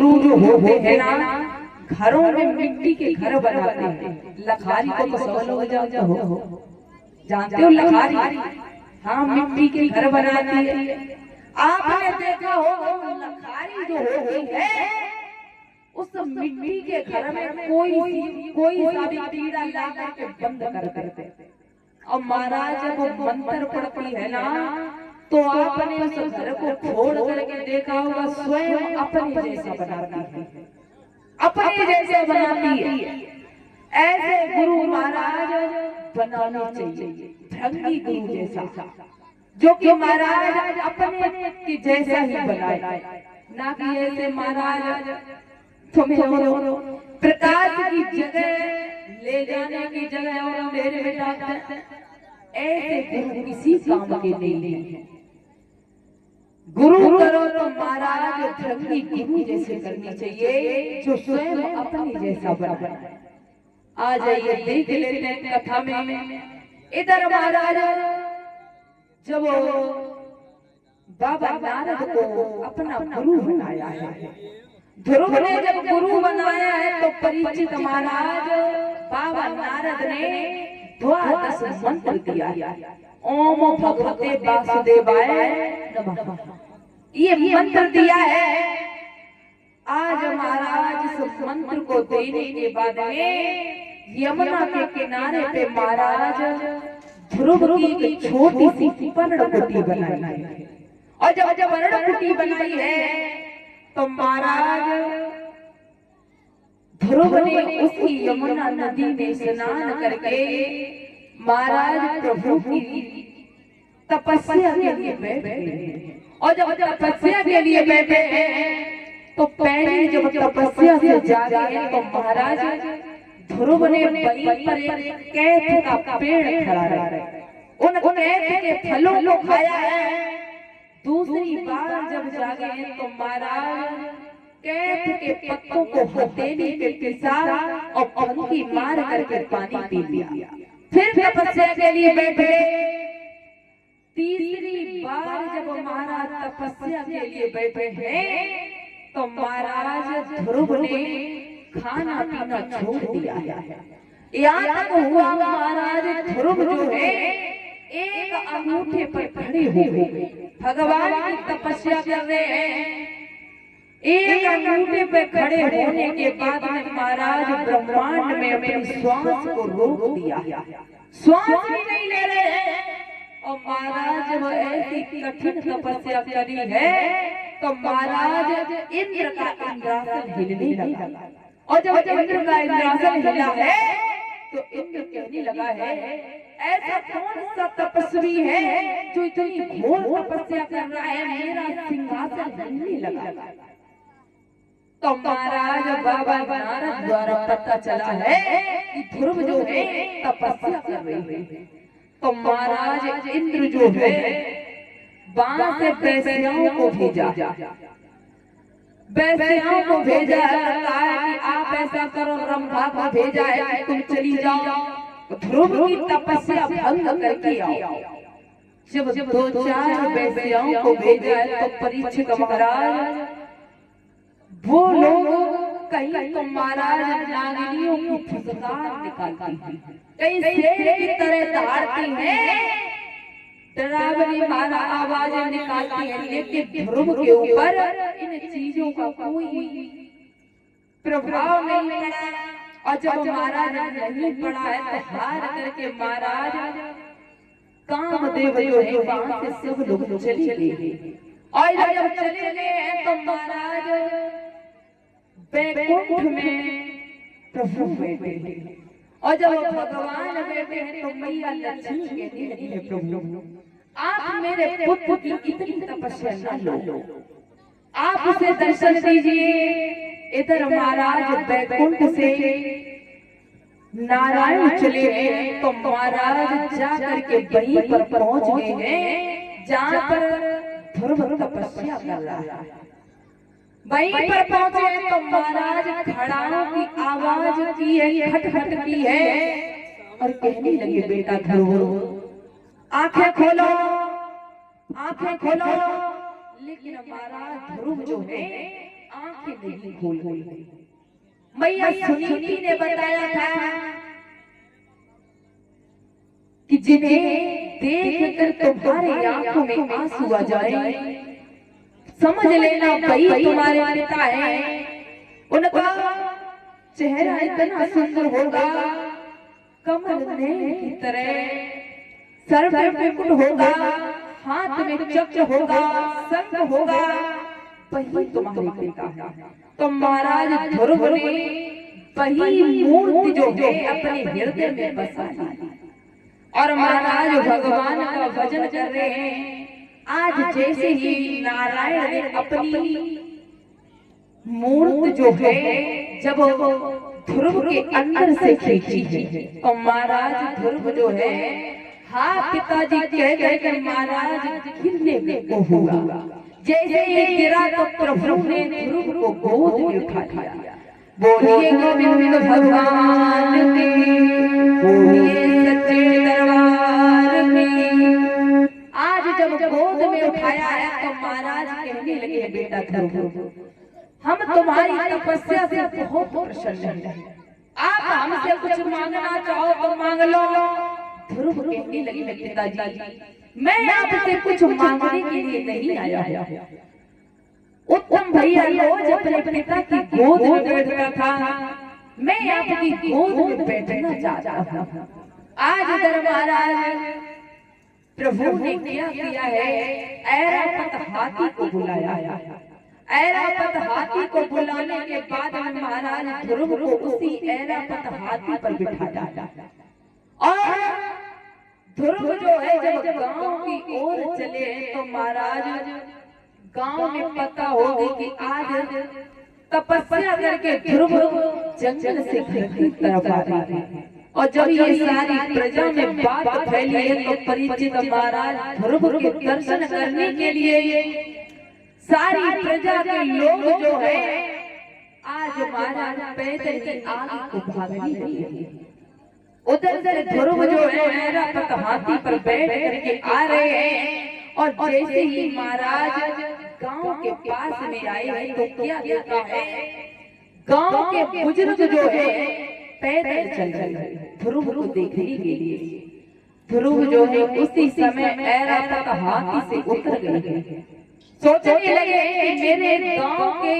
गुरु जो होते हैं ना, घरों में मिट्टी के घर बनाते हैं। लखारी को तो सब लोग जानते हो लखारी? हाँ, मिट्टी के घर बनाती है। आपने देखा हो लखारी जो होती है, उस मिट्टी के घर में कोई सा भी कीड़ा ला करके बंद कर देते। और महाराज जब वो मंत्र पढ़ती है ना, तो आपने उस घर को फोड़ करके देखा होगा, स्वयं अपने जैसा बनाती है, अपने जैसे बनाती है। ऐसे गुरु महाराज बनाना चाहिए, ढंगी गुरु जैसा, जो कि महाराज अपने की जैसा ही बनाए, ना कि ऐसे महाराज तुम्हें प्रकाश की जगह ले जाने की जगह और मेरे बेटा ऐसे गुरु किसी काम के नहीं है। गुरु करो तो महाराज ढंगी गुरु जैसे करनी चाहिए, जो स्वयं अपनी जैसा बनाए। आ जाइए देख लेते हैं कथा में। इधर महाराज जब बाबा नारद को अपना गुरु बनाया है, ध्रुव ने जब गुरु बनाया है, तो परीक्षित महाराज बाबा नारद ने द्वादश मंत्र दिया। ओम भगवते वासुदेवाय नमः, ये मंत्र दिया है। आज महाराज इस मंत्र को देने के बाद में यमुना के किनारे पे महाराज ध्रुव की एक छोटी सी पर्णकुटी बनाई है। और जब पर्णकुटी बनाई है, तो महाराज ध्रुव ने उसी यमुना नदी में स्नान करके महाराज प्रभु की तपस्या के लिए बैठे। और जब तपस्या के लिए बैठे हैं, तो पहले जब तपस्या से जागे हैं, तो महाराज ध्रुव ने वहीं पर एक कैथ का पेड़ खड़ा है, उन कैथ के फलों को खाया है। दूसरी बार जब जागे हैं, तो महाराज कैथ के पत्तों को हथेली पे पिसा और पंखी मार करके पानी पी लिया। फिर तपस्या के लिए बैठे। तीसरी बार जब महाराज तपस्या के लिए बैठे हैं, तो महाराज ध्रुव ने खाना पीना छोड़ दिया है। यहाँ तक हुआ महाराज ध्रुव जो है एक अंगूठे पर खड़े हो गए, भगवान की तपस्या कर रहे हैं। एक अंगूठे पे खड़े होने के बाद में महाराज ब्रह्मांड में अपनी श्वास को रोक दिया, श्वास भी नहीं ले रहे हैं। और महाराज जब ऐसी कठिन तपस्या करी है, तो महाराज इंद्र का इंद्रासन हिलने लगा। और जब इंद्र का इंद्रासन हिला है, तो इंद्र कहने लगा है, ऐसा कौन सा तपस्वी है जो इतनी घोर तपस्या कर रहा है, मेरा सिंहासन हिलने लगा। तो महाराज बाबा नारद द्वारा पता चला है कि ध्रुव जो है तपस्या कर रही है। तो महाराज इंद्र जो है वहां से वैश्याओं को भेजा, वैश्याओं को भेजा है कि आप ऐसा करो, रंभा को भेजा है तुम चली जाओ ध्रुव की तपस्या भंग करके आओ। जब 2-4 वैश्याओं को भेजा है, तो परीक्षित महाराज वो लोग कहीं तो महाराज नागिनियों की फुसकार निकालती हैं, कहीं शेर की तरह दहाड़ती हैं, डरावनी मारा आवाजें निकालती हैं, लेकिन ध्रुव के ऊपर इन चीजों का कोई प्रभाव नहीं पड़ा। और जब महाराज नहीं पड़ा है, तो हार करके महाराज कामदेव जो है वहां से सब लोग चले गए। और जब चले गए हैं, तो महाराज वैकुंठ में प्रभु बैठे हैं। और जब भगवान बैठे हैं, तो मैया लक्ष्मी कहती है, प्रभु आप मेरे पुत्र की इतनी तपस्या न लो, आप उसे दर्शन दीजिए। इधर महाराज वैकुंठ से नारायण चले गए, तो महाराज जाकर के वहीं पर पहुंच गए हैं जहाँ पर ध्रुव तपस्या कर रहा है। वहीं पर पहुंचे तो महाराज खड़ाओं की आवाज की है, खटखट की है, और कहने लगे, बेटा ध्रुव आंखें खोलो, आंखें खोलो। लेकिन महाराज ध्रुव जो है आंखें आंखें नहीं खोल गई। मैया सुनीति ने बताया था कि जिन्हें देखकर तुम्हारे आंखों में आंसू आ जाए, समझ लेना वही तुम्हारे पिता है। उनका चेहरा इतना सुंदर होगा, कमल नैन की तरह, सर पे मुकुट होगा, हाथ में चक्र होगा, शंख होगा, वही तुम्हारे पिता है। तो महाराज ध्रुव ने वही मूर्ति जो है अपने हृदय में बसा ली और महाराज भगवान का भजन कर रहे हैं। आज जैसे ही नारायण ने अपनी मूर्ति जो है जब ध्रुव के अंदर से खींची है, तो महाराज ध्रुव जो है, हाँ पिताजी कह गए कि महाराज गिरने को होगा। जैसे ही गिरा तो प्रभु ने ध्रुव को गोद में उठा लिया। बोलिए गोविंद भगवान की, बोलिए सच्चे दरबार की। आज जब गोद में उठाया है तो महाराज कहने लगे, बेटा ध्रुव, हम तुम्हारी तपस्या से बहुत प्रसन्न हैं। आप हमसे कुछ मांगना चाहो तो मांग लो। ध्रुव कहने लगे, पिताजी मैं आपसे कुछ मांगने के लिए नहीं आया हूं। उत्तम भैया रोज अपने पिता की गोद में बैठता था, मैं आपकी गोद में बैठना चाहता हूं। आज महाराज प्रभु ने क्या किया है, ऐरावत हाथी को बुलाया। ऐरावत हाथी को बुलाने के बाद महाराज ध्रुव को उसी ऐरावत हाथी पर बिठाया और ध्रुव जो है जब गांव की ओर चले तो महाराज गांव में पता होगी कि आज तपस्या करके ध्रुव जंगल से घर की तरफ आ रहे हैं। और जब ये सारी प्रजा में बात फैली है तो परीक्षित महाराज ध्रुव के दर्शन करने के लिए सारी प्रजा के लोग जो है आज महाराज पैदल ही आगे को भागने लगे। उधर से ध्रुव जो है ऐरावत हाथी पर बैठ करके आ रहे हैं और जैसे ही महाराज गांव के पास में आए हैं तो क्या देखा है, गांव के बुजुर्ग जो है पैदल चल रहे हैं ध्रुव को देखने के लिए। ध्रुव जो है उसी समय ऐरावत हाथी से उतर गए, सोचने लगे कि मेरे गांव के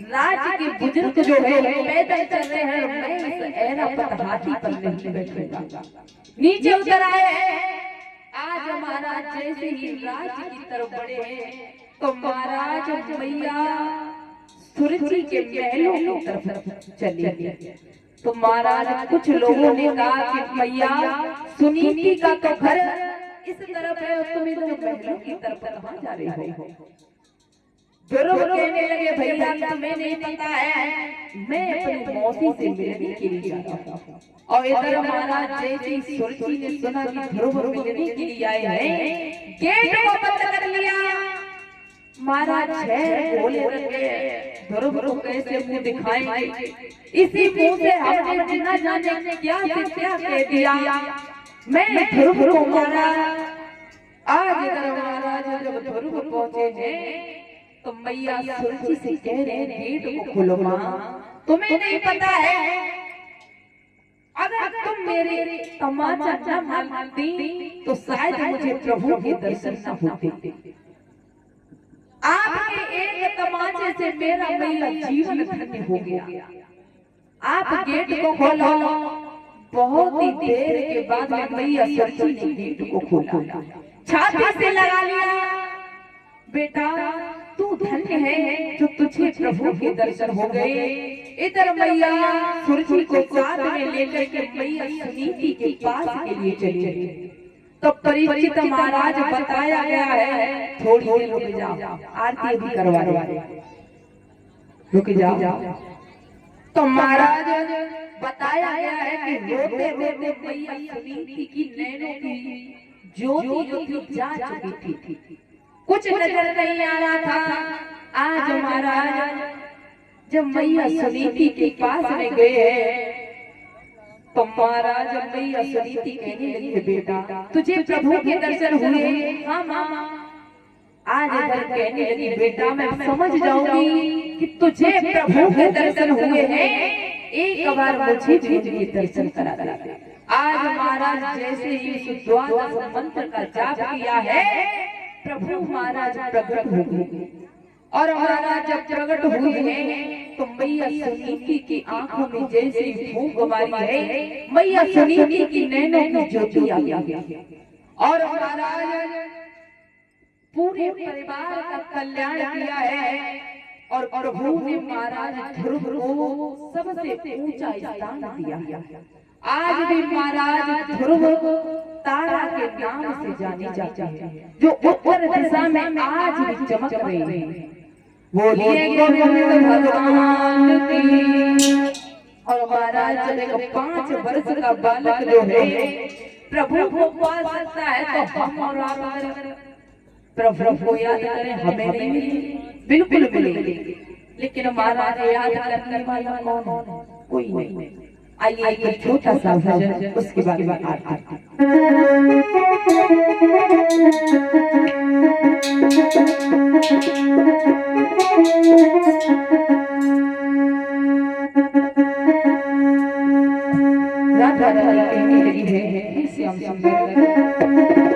राज्य के बुजुर्ग जो है पैदल चल रहे हैं, मैं इस ऐरावत हाथी पर नहीं बैठूंगा। नीचे उतर आए हैं। आज महाराज जैसे ही राज्य की तरफ बढ़े हैं तो महाराज मैया सुरजी के महलों की तरफ चले। तो महाराज कुछ लोगों ने कहा कि मैया सुनीति का तो घर इस तरफ है, तुम इधर महलों की तरफ कहां जा रहे हो। ध्रुव कहने लगे, भैया तुम्हें नहीं पता है, मैं अपनी मौसी से मिलने के लिए जा रहा हूं। और इधर महाराज जैसे सुरजी ने सुना कि ध्रुव मिलने के लिए आए हैं, गेट को बंद कर लिया। महाराज छह बोले लगे, ध्रुव को कैसे मुंह दिखाएंगे, इसी मुंह से हमने बिना जाने क्या से क्या कह दिया, मैं ध्रुव को मारा। आज इधर महाराज जब ध्रुव पहुंचे हैं तो मैया सुरजी से कह रहे हैं, गेट को खोलो माँ, तुम्हें नहीं पता है अगर तुम मेरे तमाचा न मानती तो शायद मुझे प्रभु के दर्शन न होते। आपके एक तमाचे से मेरा मैया जीवन धन्य हो गया। आप गेट को खोलो। बहुत ही देर के बाद मैया सुरजी ने गेट को खोला, छाती से लगा लिया, बेटा तू धन्य है जो तुझे प्रभु के दर्शन हो गए। इधर मैया सुरजी को साथ में लेकर के मैया सुनीति के पास के लिए चले। तो परीक्षित महाराज बताया गया है, थोड़ी देर रुक जाओ, आरती भी करवा रहे, रुक जाओ। तो महाराज बताया गया है कि रोते रोते मैया सुनीति की नैनों की ज्योति जो थी जा चुकी थी, कुछ नजर नहीं आ रहा था। आज महाराज जब मैया सुनीति के पास में गए हैं तो महाराज मैया सुनीति कहने लगी, बेटा तुझे प्रभु के दर्शन हुए? हाँ माँ। आज इधर कहने लगी, बेटा मैं समझ जाऊंगी कि तुझे प्रभु के दर्शन हुए हैं, एक बार मुझे भी उनके दर्शन करा दे। आज महाराज जैसे ही इस द्वादश मंत्र का जाप किया है, प्रभु महाराज प्रकट हो गए। और महाराज जब प्रकट हुए हैं तो मैया सुनीति की आंखों में जैसे फूंक मारी है, मैया सुनीति की नैनों की ज्योति आ गई। और महाराज पूरे परिवार का कल्याण किया है। और प्रभु ने महाराज ध्रुव को सबसे ऊंचा स्थान दिया है। आज भी महाराज ध्रुव तारा के नाम से जाने जाते हैं, जो उत्तर दिशा में आज भी चमक रहे हैं। बोलिए गोविंद भगवान की। और महाराज जब एक 5 वर्ष का बालक जो है प्रभु को पा सकता है, तो हम और आप प्रभु को याद करें, हमें नहीं मिलेगी, बिल्कुल मिलेगी। लेकिन महाराज याद करने वाला कौन है? कोई नहीं। आइए एक छोटा सा भजन, उसके बाद आरती। राधा राधा कहने लगी है, श्याम सुंदर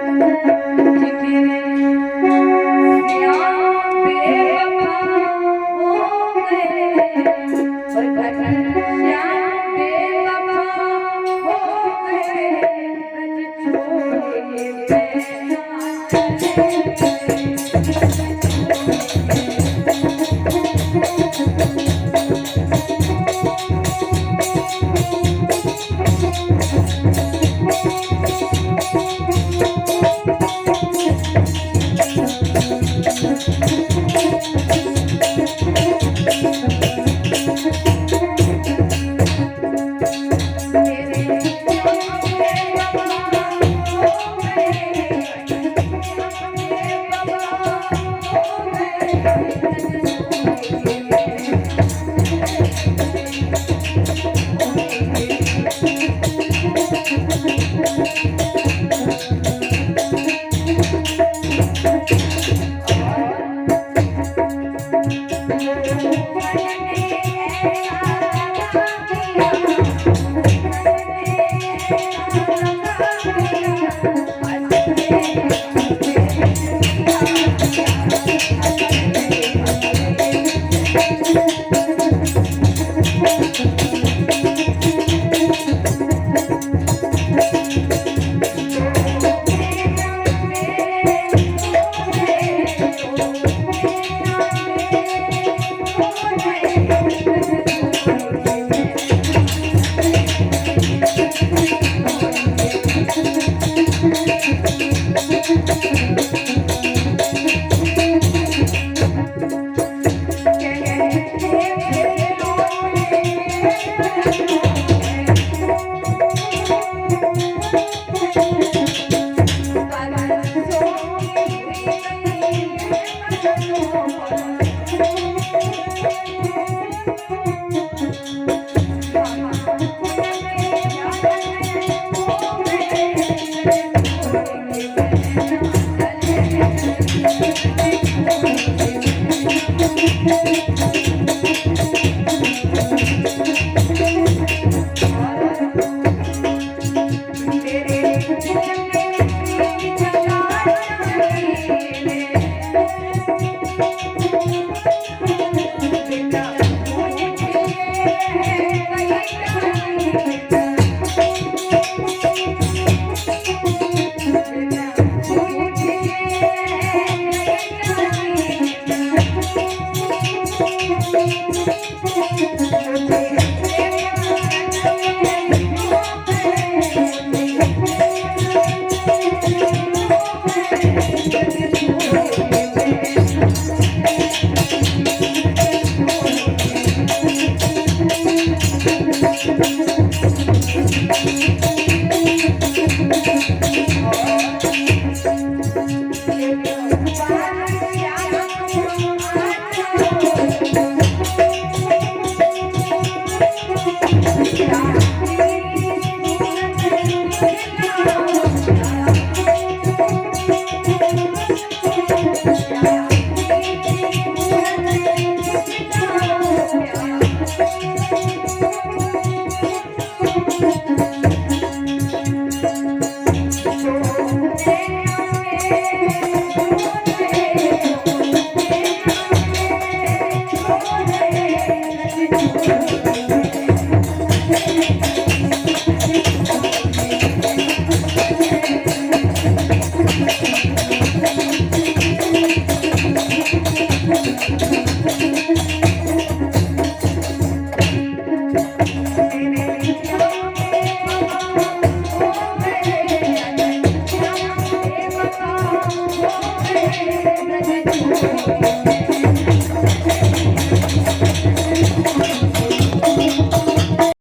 Thank you.